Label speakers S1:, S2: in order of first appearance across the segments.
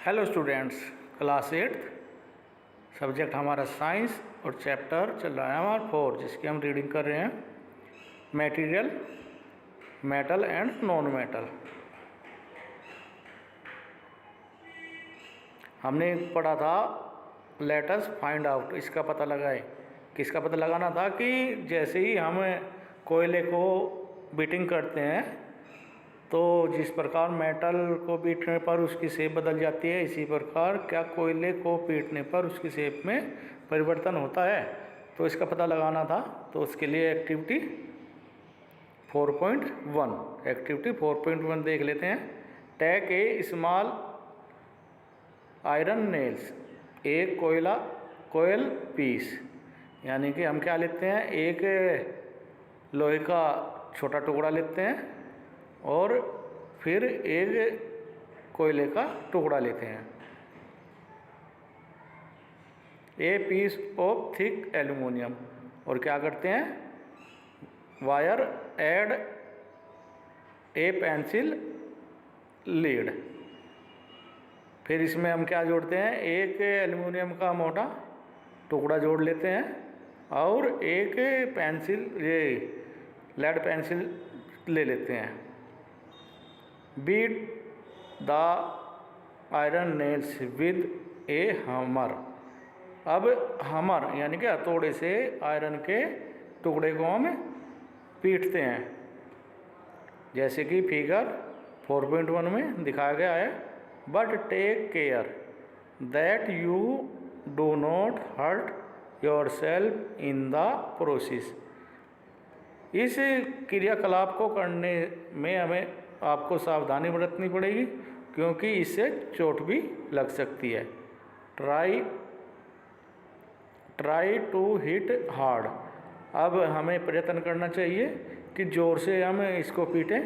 S1: Hello students, class 8 subject हमारा science और chapter चल रहा है हमारा 4, जिसकी हम रीडिंग कर रहे हैं material, metal and non metal. हमने पढ़ा था लेट अस फाइंड आउट, इसका पता लगाए। किसका पता लगाना था कि जैसे ही हम कोयले को बीटिंग करते हैं तो जिस प्रकार मेटल को पीटने पर उसकी शेप बदल जाती है, इसी प्रकार क्या कोयले को पीटने पर उसकी शेप में परिवर्तन होता है। तो इसका पता लगाना था। तो उसके लिए एक्टिविटी 4.1 देख लेते हैं। Take a small iron nails, एक कोयल पीस, यानी कि हम क्या लेते हैं, एक लोहे का छोटा टुकड़ा लेते हैं और फिर एक कोयले का टुकड़ा लेते हैं। A piece of thick aluminium, और क्या करते हैं, wire and a pencil lead. फिर इसमें हम क्या जोड़ते हैं, एक एल्यूमिनियम का मोटा टुकड़ा जोड़ लेते हैं और एक लेड पेंसिल ले लेते हैं। Beat the iron nails with a hammer. अब हमर यानी कि हथौड़े से आयरन के टुकड़े को हम पीटते हैं, जैसे कि फिगर 4.1 में दिखाया गया है। But take care that you do not hurt yourself in the process. इस क्रियाकलाप को करने में हमें आपको सावधानी बरतनी पड़ेगी, क्योंकि इससे चोट भी लग सकती है। Try to hit hard. अब हमें प्रयत्न करना चाहिए कि जोर से हम इसको पीटें,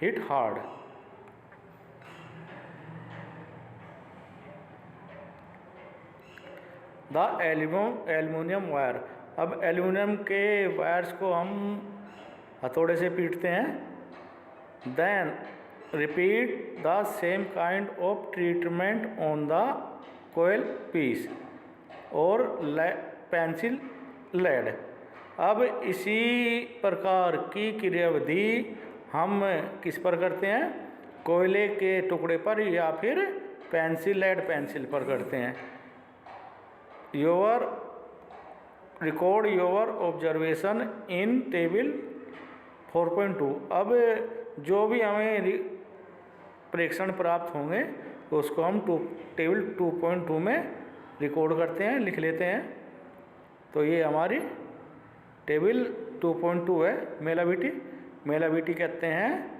S1: hit hard. The aluminium wire. अब एल्यूमिनियम के वायर्स को हम हथौड़े से पीटते हैं। Then repeat the same kind of treatment on the coal piece और पेंसिल लेड। अब इसी प्रकार की क्रियाविधि हम किस पर करते हैं, कोयले के टुकड़े पर या फिर लेड पेंसिल पर करते हैं। Record your observation in table 4.2। अब जो भी हमें प्रेक्षण प्राप्त होंगे उसको हम टेबल 2.2 में रिकॉर्ड करते हैं, लिख लेते हैं। तो ये हमारी टेबल 2.2 है। मेलाविटी कहते हैं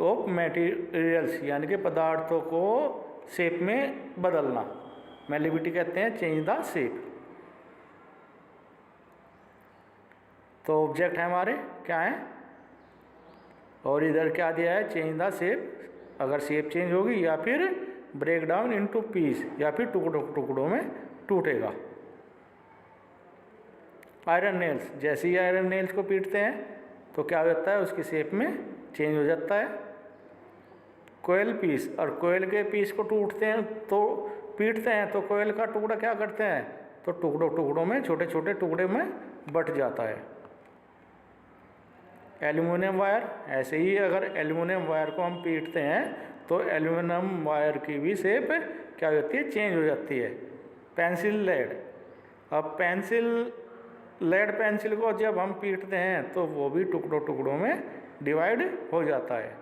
S1: ऑफ मटेरियल्स, यानी कि पदार्थों को शेप में बदलना। मेलाविटी कहते हैं चेंज द शेप। तो ऑब्जेक्ट है हमारे क्या है, और इधर क्या दिया है, चेंज द शेप। अगर शेप चेंज होगी या फिर ब्रेक डाउन इनटू पीस, या फिर टुकड़ों में टूटेगा। आयरन नेल्स, जैसे ही आयरन नेल्स को पीटते हैं तो क्या हो जाता है, उसकी शेप में चेंज हो जाता है। कोयल पीस, और कोयल के पीस को पीटते हैं तो कोयल का टुकड़ा क्या करते हैं, तो टुकड़ों में, छोटे छोटे टुकड़े में बट जाता है। एल्यूमिनियम वायर, ऐसे ही अगर एल्यूमिनियम वायर को हम पीटते हैं तो एल्यूमिनियम वायर की भी शेप क्या हो जाती है, चेंज हो जाती है। Pencil lead. अब लेड पेंसिल को जब हम पीटते हैं तो वो भी टुकड़ों में डिवाइड हो जाता है।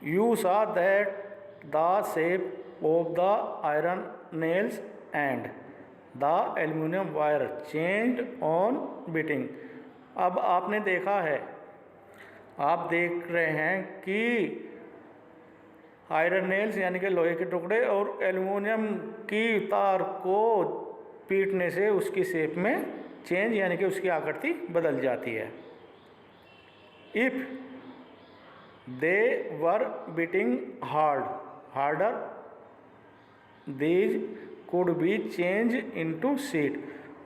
S1: You saw that the shape of the iron nails and the aluminum wire changed on beating। अब आपने देखा है, आप देख रहे हैं कि आयरन नेल्स यानी कि लोहे के टुकड़े और एल्यूमिनियम की तार को पीटने से उसकी शेप में चेंज यानी कि उसकी आकृति बदल जाती है। If they were beating harder these could be change into sheet.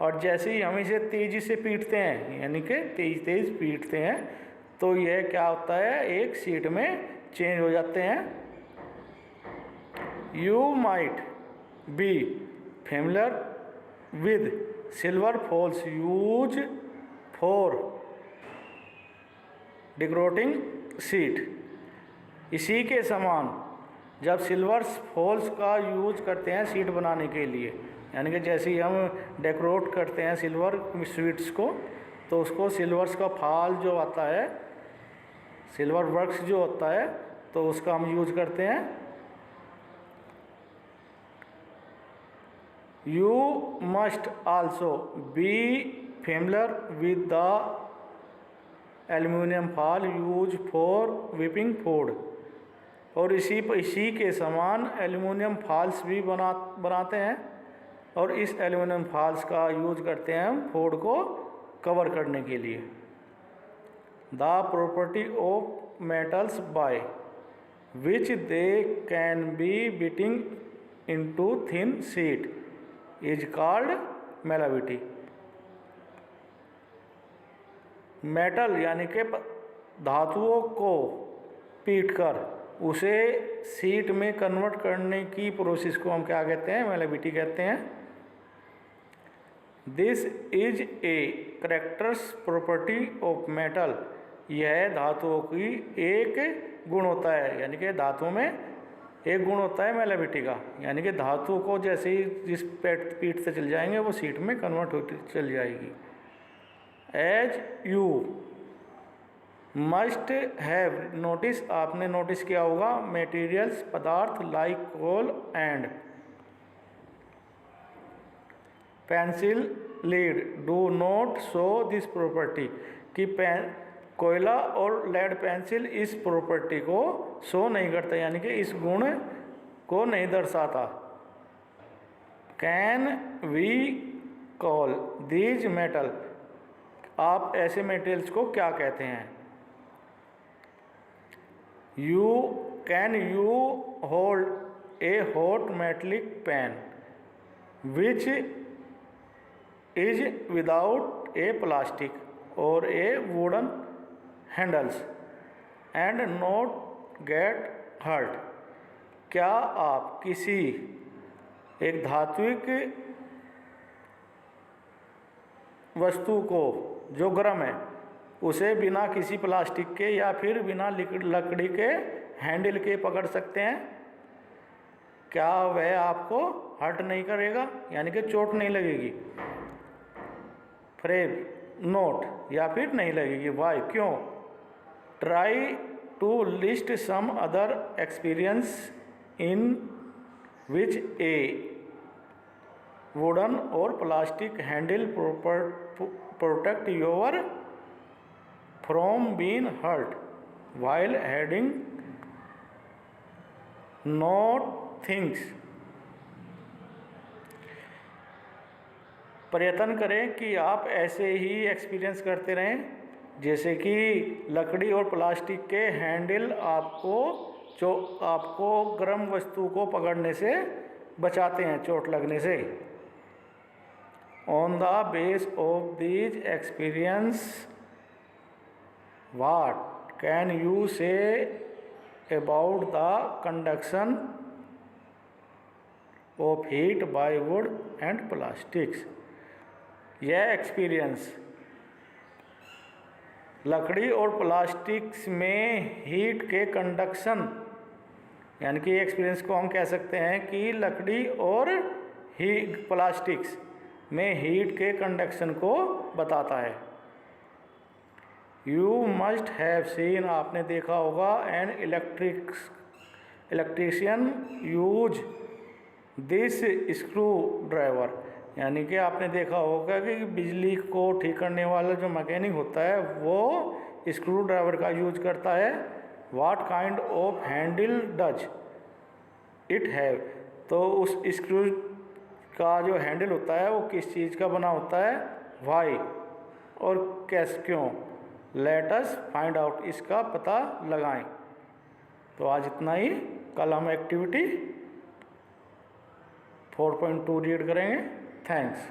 S1: और जैसे ही हम इसे तेज़ी से पीटते हैं, यानी कि तेज पीटते हैं, तो यह क्या होता है, एक सीट में चेंज हो जाते हैं। You might be familiar with silver foils use for decorating sweets. इसी के समान जब सिल्वर फॉल्स का यूज करते हैं सीट बनाने के लिए, यानी कि जैसे ही हम डेकोरेट करते हैं सिल्वर स्वीट्स को, तो उसको सिल्वर्स का फाल जो आता है, सिल्वर वर्क्स जो होता है, तो उसका हम यूज करते हैं। You must also be familiar with the aluminium fall use for whipping food. और इसी के समान एल्यूमिनियम फॉल्स भी बनाते हैं, और इस एल्यूमिनियम फॉल्स का यूज करते हैं हम फूड को कवर करने के लिए। The property of metals by which they can be beating into thin sheet is called malleability. Metal यानी कि धातुओं को पीटकर उसे सीट में कन्वर्ट करने की प्रोसेस को हम क्या कहते हैं, मेलाविटी कहते हैं। This is a characters property of metal. यह धातुओं की एक गुण होता है, यानी कि धातुओं में एक गुण होता है मेलाविटी का, यानी कि धातु को जैसे ही जिस पीठ से चल जाएंगे वो सीट में कन्वर्ट होती चल जाएगी। As you must have notice, आपने नोटिस किया होगा, मेटीरियल्स पदार्थ like coal and pencil lead do not show this property, कि कोयला और लेड पेंसिल इस प्रॉपर्टी को शो नहीं करता, यानी कि इस गुण को नहीं दर्शाता। Can we call these metal, आप ऐसे मेटेरियल्स को क्या कहते हैं। You can you hold a hot metallic pan which is without a plastic or A wooden handles and not get hurt. क्या आप किसी एक धात्विक वस्तु को जो गर्म है उसे बिना किसी प्लास्टिक के या फिर बिना लकड़ी के हैंडल के पकड़ सकते हैं? क्या वह आपको हर्ट नहीं करेगा, यानी कि चोट नहीं लगेगी? फ्रेब नोट, या फिर नहीं लगेगी। वाई, क्यों? Try to list some other experience in which a wooden और plastic handle protect your from been hurt while heading not things. प्रयत्न करें कि आप ऐसे ही एक्सपीरियंस करते रहें जैसे कि लकड़ी और प्लास्टिक के हैंडल आपको गर्म वस्तु को पकड़ने से बचाते हैं चोट लगने से। On the base of these experience what can you say about the conduction of heat bye would and plastics. यह एक्सपीरियंस लकड़ी और प्लास्टिक्स में हीट के कंडक्शन, यानी कि एक्सपीरियंस को हम कह सकते हैं कि लकड़ी और प्लास्टिक्स में हीट के कंडक्शन को बताता है। यू मस्ट हैव सीन, आपने देखा होगा, an electrician use this screwdriver, यानी कि आपने देखा होगा कि बिजली को ठीक करने वाला जो मैकेनिक होता है वो स्क्रू ड्राइवर का यूज करता है। What kind of Henle does it have, तो उस स्क्रू का जो हैंडल होता है वो किस चीज़ का बना होता है। वाई, और कैसे, क्यों। लेट अस फाइंड आउट, इसका पता लगाएं। तो आज इतना ही, कल हम एक्टिविटी 4.2 रीड करेंगे। थैंक्स।